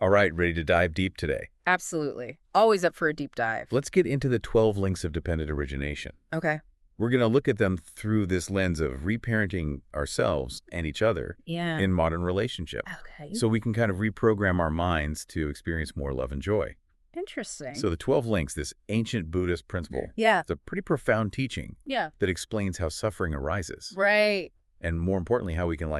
All right, ready to dive deep today. Absolutely. Always up for a deep dive. Let's get into the 12 links of dependent origination. Okay. We're going to look at them through this lens of reparenting ourselves and each other Yeah. in modern relationships. Okay. So we can kind of reprogram our minds to experience more love and joy. Interesting. So the 12 links, this ancient Buddhist principle, yeah. it's a pretty profound teaching that explains how suffering arises. Right. And more importantly, how we can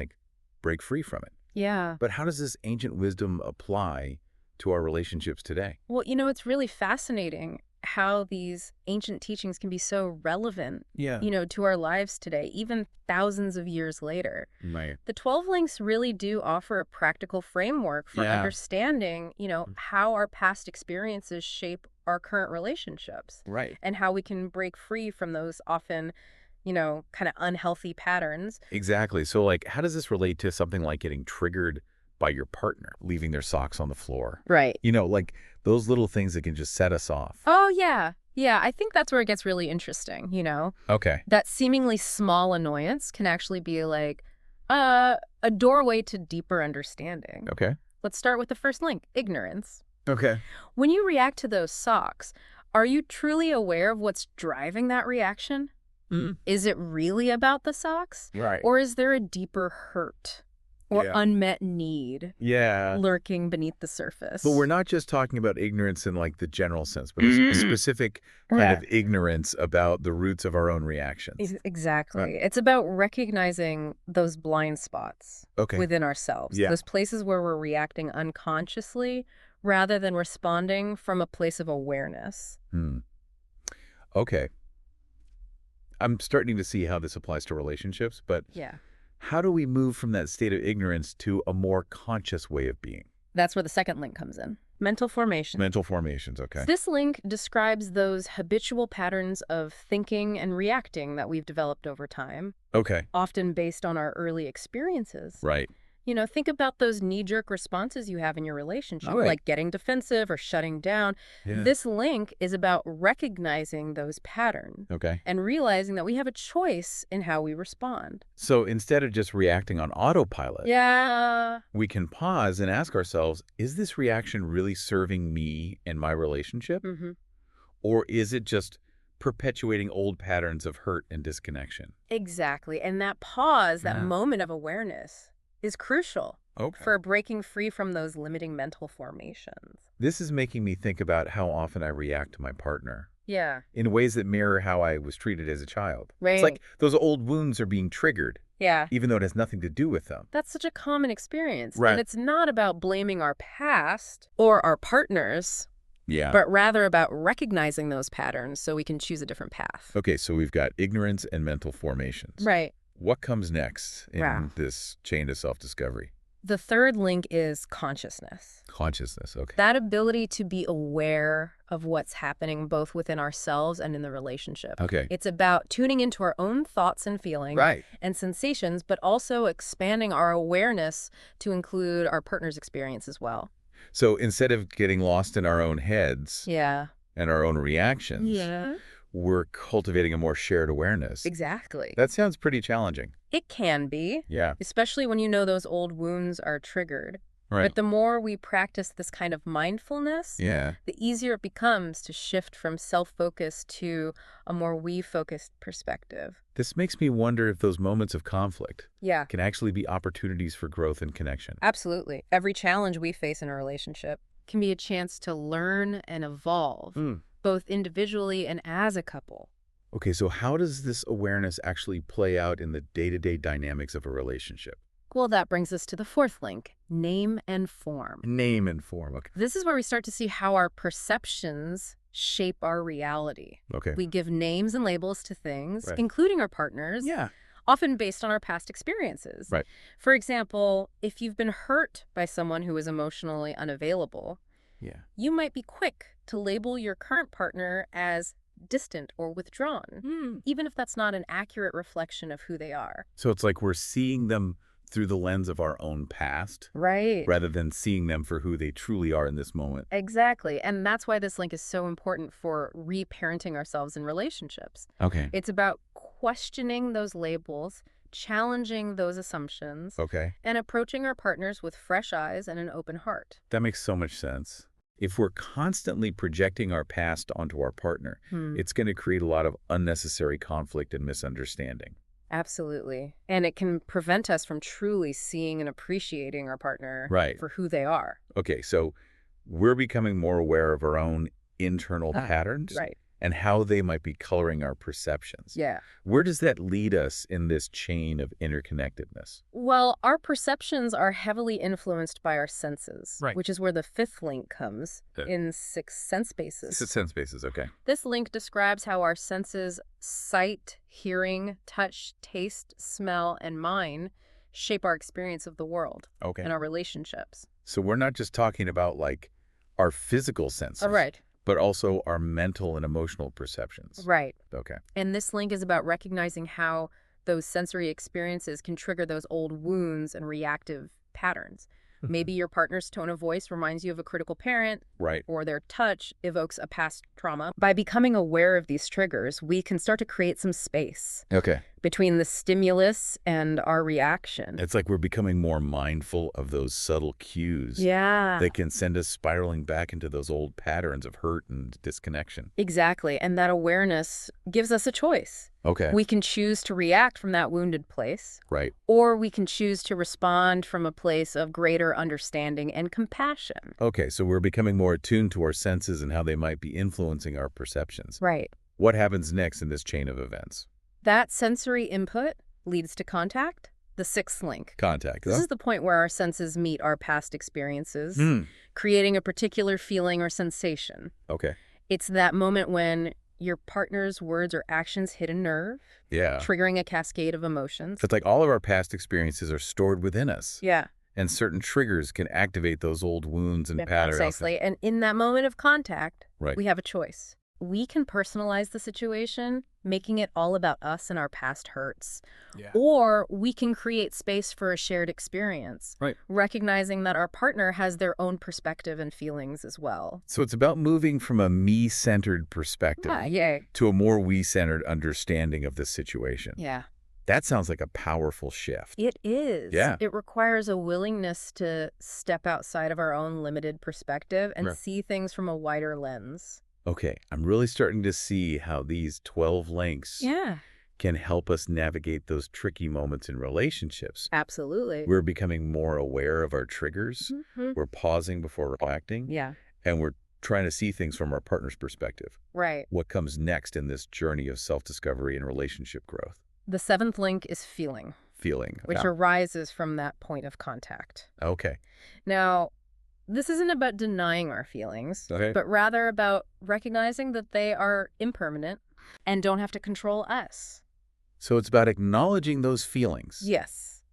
break free from it. Yeah. But how does this ancient wisdom apply to our relationships today? Well, it's really fascinating how these ancient teachings can be so relevant, to our lives today, even thousands of years later. Right. The 12 links really do offer a practical framework for understanding, how our past experiences shape our current relationships. Right. And how we can break free from those often kind of unhealthy patterns. Exactly. So, how does this relate to something like getting triggered by your partner, leaving their socks on the floor? Right. Those little things that can just set us off. Oh, yeah. Yeah, I think that's where it gets really interesting, Okay. That seemingly small annoyance can actually be like a doorway to deeper understanding. Okay. Let's start with the first link, ignorance. Okay. When you react to those socks, are you truly aware of what's driving that reaction? Is it really about the socks? Right. Or is there a deeper hurt or unmet need lurking beneath the surface? But we're not just talking about ignorance in the general sense, but a specific kind of ignorance about the roots of our own reactions. Exactly. It's about recognizing those blind spots within ourselves, those places where we're reacting unconsciously rather than responding from a place of awareness. Okay. I'm starting to see how this applies to relationships, but how do we move from that state of ignorance to a more conscious way of being? That's where the second link comes in. Mental formation. Mental formations, okay. This link describes those habitual patterns of thinking and reacting that we've developed over time. Okay. Often based on our early experiences. Right. Think about those knee-jerk responses you have in your relationship, like getting defensive or shutting down. Yeah. This link is about recognizing those patterns and realizing that we have a choice in how we respond. So instead of just reacting on autopilot, we can pause and ask ourselves, is this reaction really serving me and my relationship? Or is it just perpetuating old patterns of hurt and disconnection? Exactly. And that pause, that moment of awareness, is crucial for breaking free from those limiting mental formations. This is making me think about how often I react to my partner. Yeah. In ways that mirror how I was treated as a child. Right. It's like those old wounds are being triggered. Yeah. Even though it has nothing to do with them. That's such a common experience. Right. And it's not about blaming our past or our partners. Yeah. But rather about recognizing those patterns so we can choose a different path. Okay, so we've got ignorance and mental formations. Right. What comes next in this chain to self-discovery? The third link is consciousness. Consciousness, okay. That ability to be aware of what's happening both within ourselves and in the relationship. Okay. It's about tuning into our own thoughts and feelings and sensations, but also expanding our awareness to include our partner's experience as well. So instead of getting lost in our own heads and our own reactions, we're cultivating a more shared awareness. Exactly. That sounds pretty challenging. It can be. Yeah. Especially when those old wounds are triggered. Right. But the more we practice this kind of mindfulness, the easier it becomes to shift from self-focus to a more we-focused perspective. This makes me wonder if those moments of conflict can actually be opportunities for growth and connection. Absolutely. Every challenge we face in a relationship can be a chance to learn and evolve. Both individually and as a couple. Okay, so how does this awareness actually play out in the day-to-day dynamics of a relationship? Well, that brings us to the fourth link, name and form. Name and form, okay. This is where we start to see how our perceptions shape our reality. Okay. We give names and labels to things, including our partners, often based on our past experiences. Right. For example, if you've been hurt by someone who is emotionally unavailable, you might be quick to label your current partner as distant or withdrawn, even if that's not an accurate reflection of who they are. So it's like we're seeing them through the lens of our own past. Right. Rather than seeing them for who they truly are in this moment. Exactly. And that's why this link is so important for reparenting ourselves in relationships. Okay. It's about questioning those labels challenging those assumptions, Okay. and approaching our partners with fresh eyes and an open heart. That makes so much sense. If we're constantly projecting our past onto our partner, it's going to create a lot of unnecessary conflict and misunderstanding. Absolutely. And it can prevent us from truly seeing and appreciating our partner for who they are. Okay, so we're becoming more aware of our own internal patterns and how they might be coloring our perceptions. Yeah. Where does that lead us in this chain of interconnectedness? Well, our perceptions are heavily influenced by our senses, which is where the fifth link comes in six sense bases. Six sense bases, okay. This link describes how our senses sight, hearing, touch, taste, smell, and mind shape our experience of the world and our relationships. So we're not just talking about like our physical senses. But also our mental and emotional perceptions. Okay. And this link is about recognizing how those sensory experiences can trigger those old wounds and reactive patterns. Maybe your partner's tone of voice reminds you of a critical parent, or their touch evokes a past trauma. By becoming aware of these triggers, we can start to create some space between the stimulus and our reaction. It's like we're becoming more mindful of those subtle cues that can send us spiraling back into those old patterns of hurt and disconnection. Exactly. And that awareness gives us a choice. We can choose to react from that wounded place. Or we can choose to respond from a place of greater understanding and compassion. Okay, so we're becoming more attuned to our senses and how they might be influencing our perceptions. Right. What happens next in this chain of events? That sensory input leads to contact, the sixth link. Contact. This is the point where our senses meet our past experiences, creating a particular feeling or sensation. It's that moment when your partner's words or actions hit a nerve, triggering a cascade of emotions. It's like all of our past experiences are stored within us. And certain triggers can activate those old wounds and patterns. Precisely. And in that moment of contact, we have a choice. We can personalize the situation, making it all about us and our past hurts. Or we can create space for a shared experience, recognizing that our partner has their own perspective and feelings as well. So it's about moving from a me-centered perspective to a more we-centered understanding of the situation. That sounds like a powerful shift. It is. It requires a willingness to step outside of our own limited perspective and see things from a wider lens. Okay, I'm really starting to see how these 12 links can help us navigate those tricky moments in relationships. Absolutely. We're becoming more aware of our triggers. We're pausing before reacting. And we're trying to see things from our partner's perspective. What comes next in this journey of self-discovery and relationship growth? The seventh link is feeling. Which arises from that point of contact. Now, this isn't about denying our feelings, but rather about recognizing that they are impermanent and don't have to control us. So it's about acknowledging those feelings.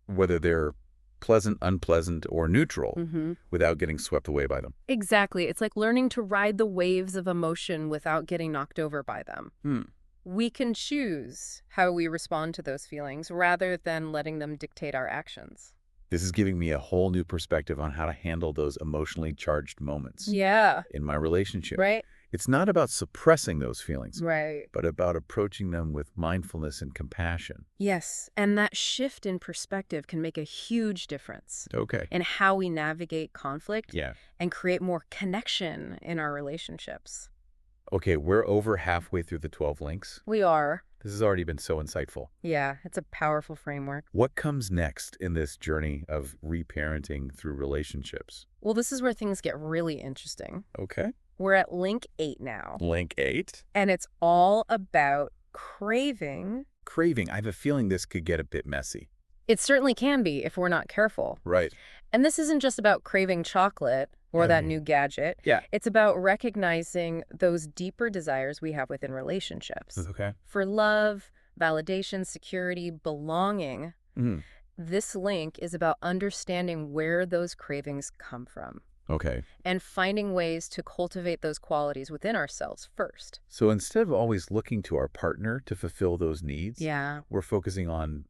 Whether they're pleasant, unpleasant, or neutral, without getting swept away by them. Exactly. It's like learning to ride the waves of emotion without getting knocked over by them. We can choose how we respond to those feelings rather than letting them dictate our actions. This is giving me a whole new perspective on how to handle those emotionally charged moments in my relationship. It's not about suppressing those feelings, but about approaching them with mindfulness and compassion. Yes, and that shift in perspective can make a huge difference in how we navigate conflict and create more connection in our relationships. Okay, we're over halfway through the 12 links. We are. This has already been so insightful. Yeah, it's a powerful framework. What comes next in this journey of reparenting through relationships? Well, this is where things get really interesting. Okay. We're at link 8 now. Link 8? And it's all about craving. Craving. I have a feeling this could get a bit messy. It certainly can be if we're not careful. Right. And this isn't just about craving chocolate or that new gadget. It's about recognizing those deeper desires we have within relationships. For love, validation, security, belonging. This link is about understanding where those cravings come from. And finding ways to cultivate those qualities within ourselves first. So instead of always looking to our partner to fulfill those needs, we're focusing on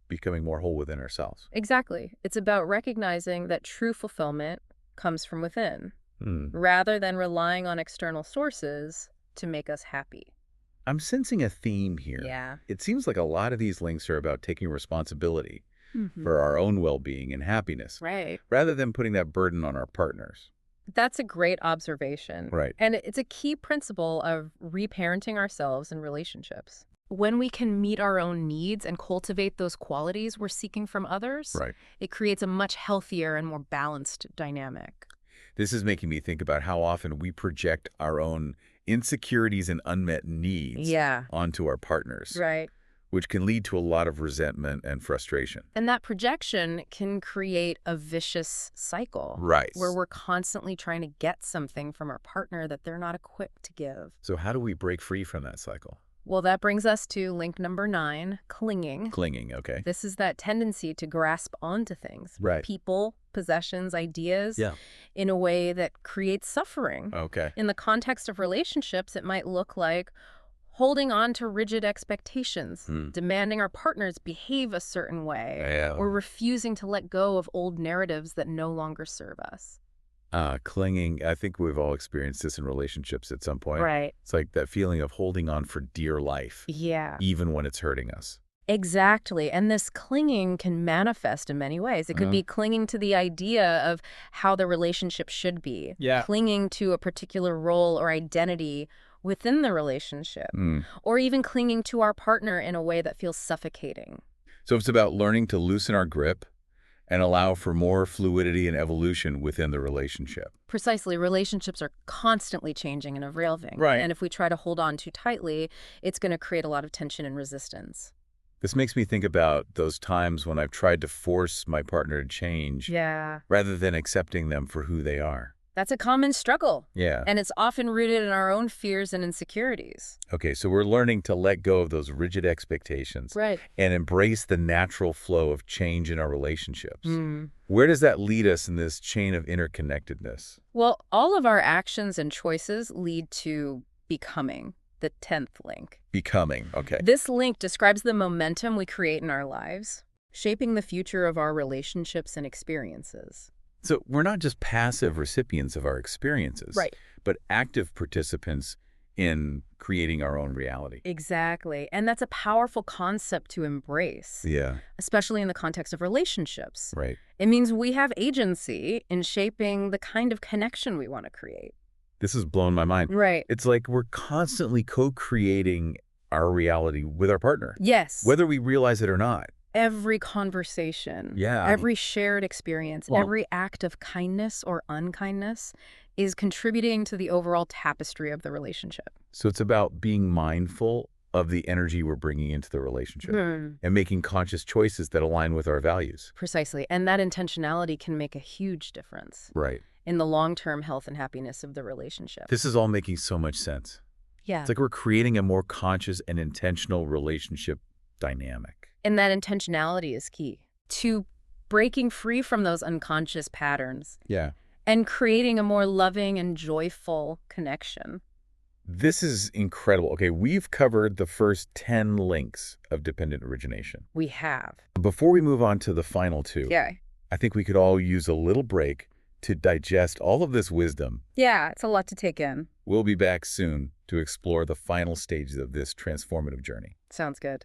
becoming more whole within ourselves. Exactly. It's about recognizing that true fulfillment comes from within, rather than relying on external sources to make us happy. I'm sensing a theme here. Yeah. It seems like a lot of these links are about taking responsibility for our own well-being and happiness, Right. rather than putting that burden on our partners. That's a great observation. Right. And it's a key principle of reparenting ourselves in relationships. When we can meet our own needs and cultivate those qualities we're seeking from others, Right. it creates a much healthier and more balanced dynamic. This is making me think about how often we project our own insecurities and unmet needs onto our partners. Right. Which can lead to a lot of resentment and frustration. And that projection can create a vicious cycle. Right. Where we're constantly trying to get something from our partner that they're not equipped to give. So how do we break free from that cycle? Well, that brings us to link number 9, clinging. Clinging, okay. This is that tendency to grasp onto things. Right. People, possessions, ideas. In a way that creates suffering. Okay. In the context of relationships, it might look like holding on to rigid expectations, demanding our partners behave a certain way, or refusing to let go of old narratives that no longer serve us. Clinging, I think we've all experienced this in relationships at some point. Right. It's like that feeling of holding on for dear life. Yeah. Even when it's hurting us. Exactly. And this clinging can manifest in many ways. It could be clinging to the idea of how the relationship should be. Clinging to a particular role or identity within the relationship, or even clinging to our partner in a way that feels suffocating. So it's about learning to loosen our grip and allow for more fluidity and evolution within the relationship. Precisely. Relationships are constantly changing and evolving. Right. And if we try to hold on too tightly, it's going to create a lot of tension and resistance. This makes me think about those times when I've tried to force my partner to change rather than accepting them for who they are. That's a common struggle. Yeah. And it's often rooted in our own fears and insecurities. Okay, so we're learning to let go of those rigid expectations and embrace the natural flow of change in our relationships. Where does that lead us in this chain of interconnectedness? Well, all of our actions and choices lead to becoming, the 10th link. Becoming, okay. This link describes the momentum we create in our lives, shaping the future of our relationships and experiences. So we're not just passive recipients of our experiences, but active participants in creating our own reality. Exactly. And that's a powerful concept to embrace. Especially in the context of relationships. Right. It means we have agency in shaping the kind of connection we want to create. This has blown my mind. Right. It's like we're constantly co-creating our reality with our partner. Yes. Whether we realize it or not. Every conversation, every shared experience, every act of kindness or unkindness is contributing to the overall tapestry of the relationship. So it's about being mindful of the energy we're bringing into the relationship and making conscious choices that align with our values. Precisely. And that intentionality can make a huge difference in the long-term health and happiness of the relationship. This is all making so much sense. It's like we're creating a more conscious and intentional relationship dynamic. And that intentionality is key to breaking free from those unconscious patterns. And creating a more loving and joyful connection. This is incredible. Okay, we've covered the first 10 links of dependent origination. We have. Before we move on to the final 2, I think we could all use a little break to digest all of this wisdom. It's a lot to take in. We'll be back soon to explore the final stages of this transformative journey. Sounds good.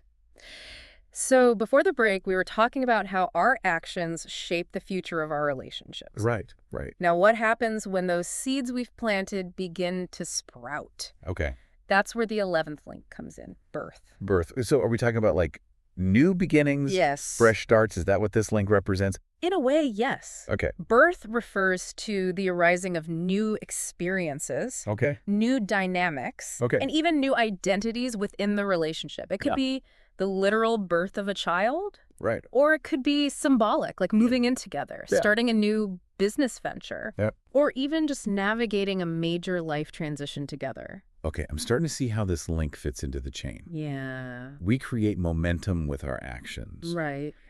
So before the break, we were talking about how our actions shape the future of our relationships. Right. Now, what happens when those seeds we've planted begin to sprout? Okay. That's where the 11th link comes in, birth. So are we talking about like new beginnings? Yes. Fresh starts? Is that what this link represents? In a way, yes. Okay. Birth refers to the arising of new experiences, new dynamics, and even new identities within the relationship. It could be the literal birth of a child. Or it could be symbolic, like moving in together, starting a new business venture, or even just navigating a major life transition together. Okay, I'm starting to see how this link fits into the chain. We create momentum with our actions.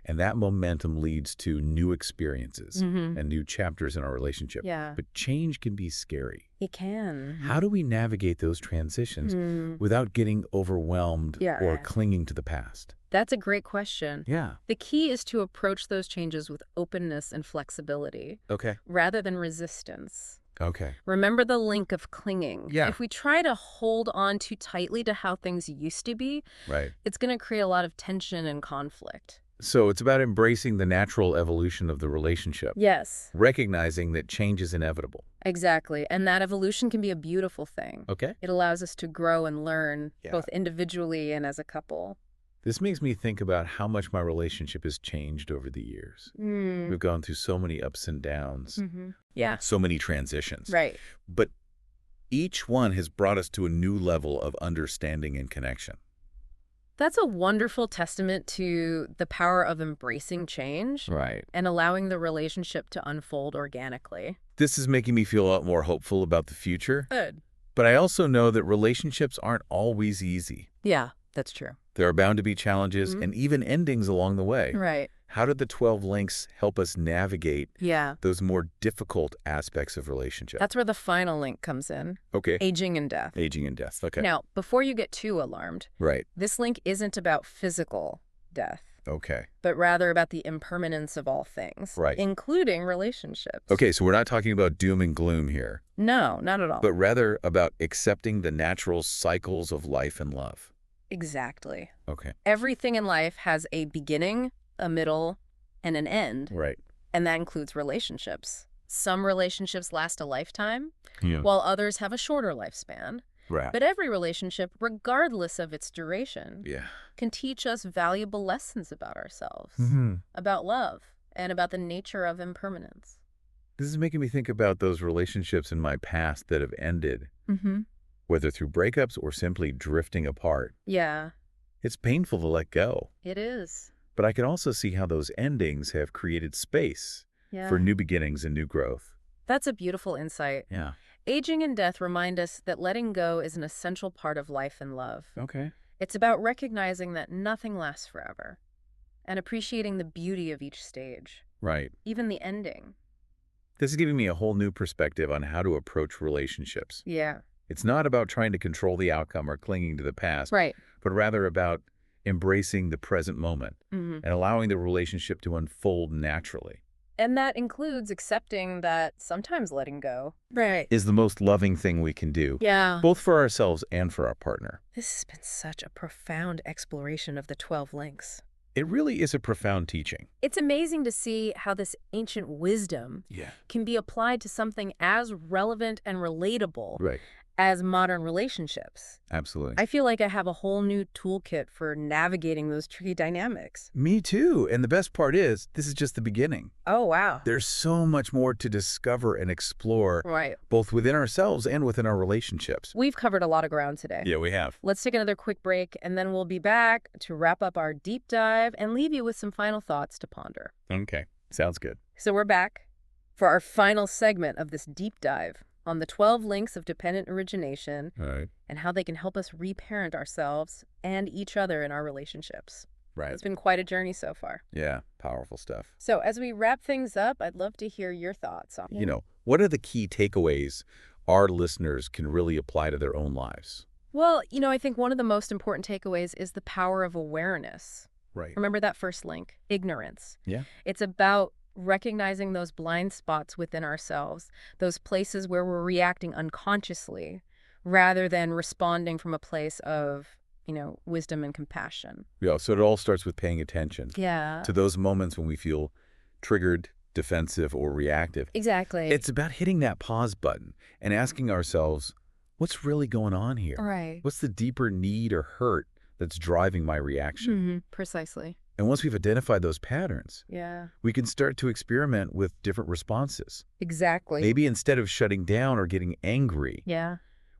And that momentum leads to new experiences and new chapters in our relationship. But change can be scary. It can. How do we navigate those transitions without getting overwhelmed or clinging to the past? That's a great question. Yeah. The key is to approach those changes with openness and flexibility. Okay. Rather than resistance. Okay. Remember the link of clinging. Yeah. If we try to hold on too tightly to how things used to be, Right. it's going to create a lot of tension and conflict. So it's about embracing the natural evolution of the relationship. Yes. Recognizing that change is inevitable. Exactly. And that evolution can be a beautiful thing. Okay. It allows us to grow and learn, both individually and as a couple. This makes me think about how much my relationship has changed over the years. We've gone through so many ups and downs. Yeah. So many transitions. Right. But each one has brought us to a new level of understanding and connection. That's a wonderful testament to the power of embracing change. Right. And allowing the relationship to unfold organically. This is making me feel a lot more hopeful about the future. Good. But I also know that relationships aren't always easy. Yeah, that's true. There are bound to be challenges and even endings along the way. Right. How did the 12 links help us navigate those more difficult aspects of relationship? That's where the final link comes in. Okay. Aging and death. Aging and death. Okay. Now, before you get too alarmed, right. This link isn't about physical death. Okay. But rather about the impermanence of all things. Right. Including relationships. Okay, so we're not talking about doom and gloom here. No, not at all. But rather about accepting the natural cycles of life and love. Exactly. Okay. Everything in life has a beginning, a middle, and an end. Right. And that includes relationships. Some relationships last a lifetime, Yeah. while others have a shorter lifespan. Right. But every relationship, regardless of its duration, Yeah. can teach us valuable lessons about ourselves, Mm-hmm. about love, and about the nature of impermanence. This is making me think about those relationships in my past that have ended, whether through breakups or simply drifting apart. Yeah. It's painful to let go. It is. But I can also see how those endings have created space for new beginnings and new growth. That's a beautiful insight. Yeah. Aging and death remind us that letting go is an essential part of life and love. Okay. It's about recognizing that nothing lasts forever and appreciating the beauty of each stage. Right. Even the ending. This is giving me a whole new perspective on how to approach relationships. Yeah. It's not about trying to control the outcome or clinging to the past, Right. but rather about embracing the present moment and allowing the relationship to unfold naturally. And that includes accepting that sometimes letting go is the most loving thing we can do. Yeah. Both for ourselves and for our partner. This has been such a profound exploration of the 12 links. It really is a profound teaching. It's amazing to see how this ancient wisdom can be applied to something as relevant and relatable as modern relationships. Absolutely. I feel like I have a whole new toolkit for navigating those tricky dynamics. Me too. And the best part is, this is just the beginning. Oh, wow. There's so much more to discover and explore, both within ourselves and within our relationships. We've covered a lot of ground today. Yeah, we have. Let's take another quick break, and then we'll be back to wrap up our deep dive and leave you with some final thoughts to ponder. Okay. Sounds good. So we're back for our final segment of this deep dive on the 12 links of dependent origination and how they can help us reparent ourselves and each other in our relationships. Right. It's been quite a journey so far. Yeah, powerful stuff. So as we wrap things up, I'd love to hear your thoughts on what are the key takeaways our listeners can really apply to their own lives? Well, I think one of the most important takeaways is the power of awareness. Right. Remember that first link, ignorance. Yeah. It's about recognizing those blind spots within ourselves, those places where we're reacting unconsciously rather than responding from a place of, wisdom and compassion. Yeah, so it all starts with paying attention to those moments when we feel triggered, defensive, or reactive. Exactly. It's about hitting that pause button and asking ourselves, what's really going on here? Right. What's the deeper need or hurt that's driving my reaction? Precisely. And once we've identified those patterns, we can start to experiment with different responses. Exactly. Maybe instead of shutting down or getting angry,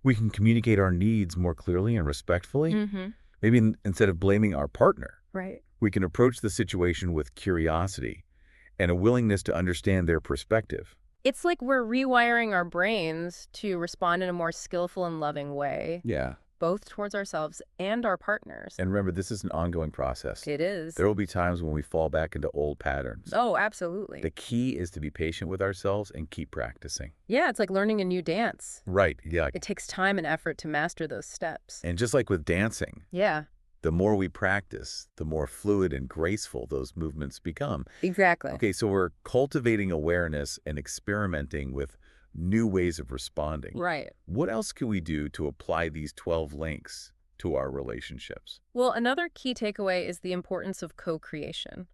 we can communicate our needs more clearly and respectfully. Maybe instead of blaming our partner, we can approach the situation with curiosity and a willingness to understand their perspective. It's like we're rewiring our brains to respond in a more skillful and loving way. Yeah. Both towards ourselves and our partners. And remember, this is an ongoing process. It is. There will be times when we fall back into old patterns. Oh, absolutely. The key is to be patient with ourselves and keep practicing. Yeah, it's like learning a new dance. Right, yeah. It takes time and effort to master those steps. And just like with dancing, the more we practice, the more fluid and graceful those movements become. Exactly. Okay, so we're cultivating awareness and experimenting with new ways of responding. Right. What else can we do to apply these 12 links to our relationships? Well, another key takeaway is the importance of co-creation.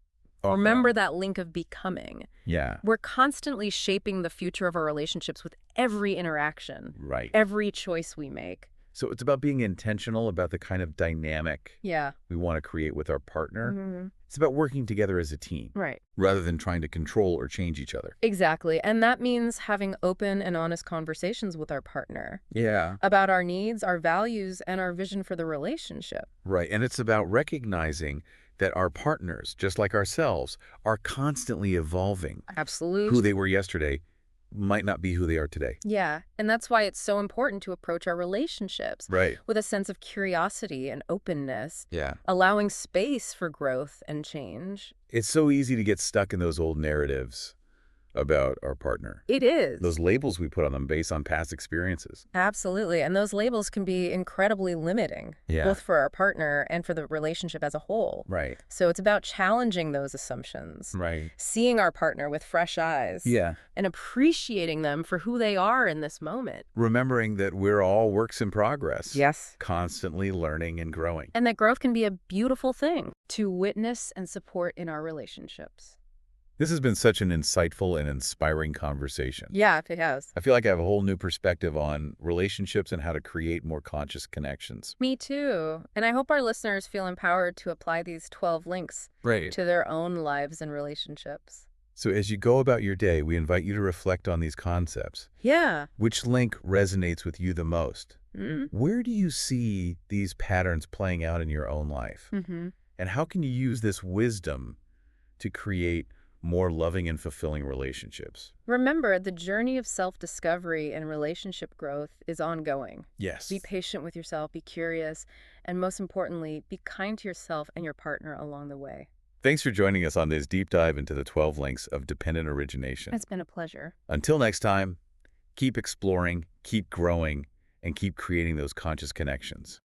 Remember that link of becoming. Yeah. We're constantly shaping the future of our relationships with every interaction. Right. Every choice we make. So it's about being intentional about the kind of dynamic Yeah. we want to create with our partner. Mm-hmm. It's about working together as a team. Right. Rather than trying to control or change each other. Exactly. And that means having open and honest conversations with our partner. Yeah. About our needs, our values, and our vision for the relationship. Right. And it's about recognizing that our partners, just like ourselves, are constantly evolving. Absolutely. Who they were yesterday might not be who they are today. Yeah. And that's why it's so important to approach our relationships with a sense of curiosity and openness. Yeah. Allowing space for growth and change. It's so easy to get stuck in those old narratives about our partner. It is. Those labels we put on them based on past experiences. Absolutely. And those labels can be incredibly limiting, both for our partner and for the relationship as a whole. Right. So it's about challenging those assumptions. Right. Seeing our partner with fresh eyes. Yeah. And appreciating them for who they are in this moment. Remembering that we're all works in progress. Yes. Constantly learning and growing. And that growth can be a beautiful thing to witness and support in our relationships. This has been such an insightful and inspiring conversation. Yeah, it has. I feel like I have a whole new perspective on relationships and how to create more conscious connections. Me too. And I hope our listeners feel empowered to apply these 12 links to their own lives and relationships. So as you go about your day, we invite you to reflect on these concepts. Yeah. Which link resonates with you the most? Mm-hmm. Where do you see these patterns playing out in your own life? Mm-hmm. And how can you use this wisdom to create more loving and fulfilling relationships? Remember, the journey of self-discovery and relationship growth is ongoing. Yes. Be patient with yourself, be curious, and most importantly, be kind to yourself and your partner along the way. Thanks for joining us on this deep dive into the 12 links of dependent origination. It's been a pleasure. Until next time, keep exploring, keep growing, and keep creating those conscious connections.